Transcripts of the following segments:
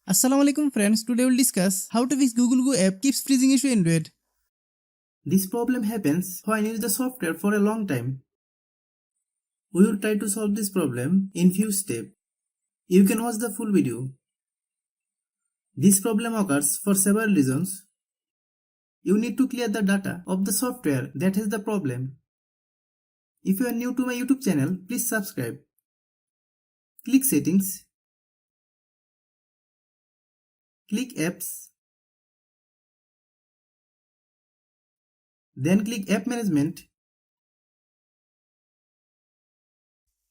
Assalamualaikum friends, today we'll discuss how to fix Google Go app keeps freezing issue in Android. This problem happens when you use the software for a long time. We will try to solve this problem in few steps. You can watch the full video. This problem occurs for several reasons. You need to clear the data of the software that has the problem. If you are new to my YouTube channel, please subscribe. Click Settings. Click Apps. Then click App Management.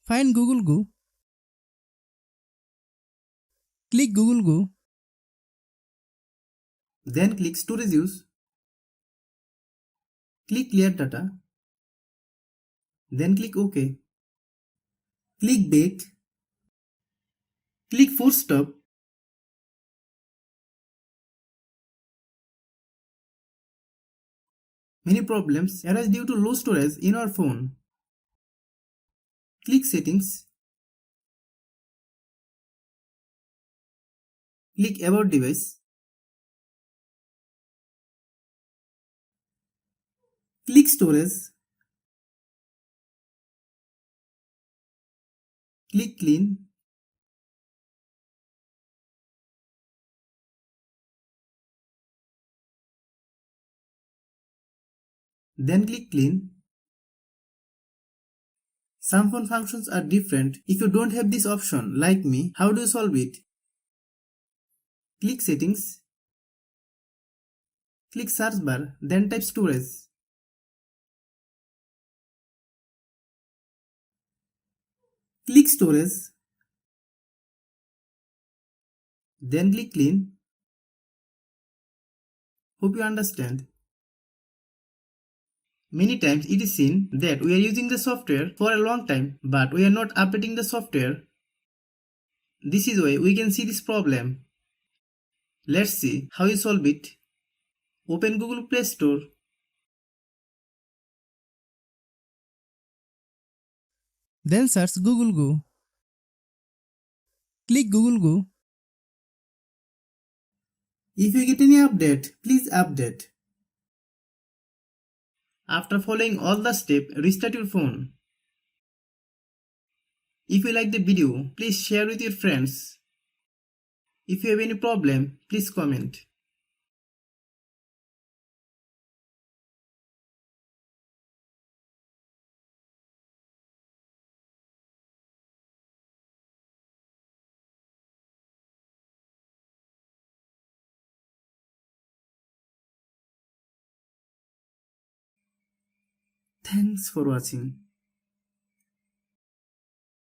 Find Google Go. Click Google Go. Then click Storage Use. Click Clear Data. Then click OK. Click Back. Click Force Stop. Many problems arise due to low storage in our phone. Click Settings. Click About Device. Click Storage. Click Clean. Then click Clean. Some phone functions are different. If you don't have this option, like me, how do you solve it? Click Settings. Click Search bar, then type Storage. Click Storage. Then click Clean. Hope you understand. Many times it is seen that we are using the software for a long time, but we are not updating the software. This is why we can see this problem. Let's see how you solve it. Open Google Play Store. Then search Google Go. Click Google Go. If you get any update, please update. After following all the steps, restart your phone. If you like the video, please share with your friends. If you have any problem, please comment. Thanks for watching.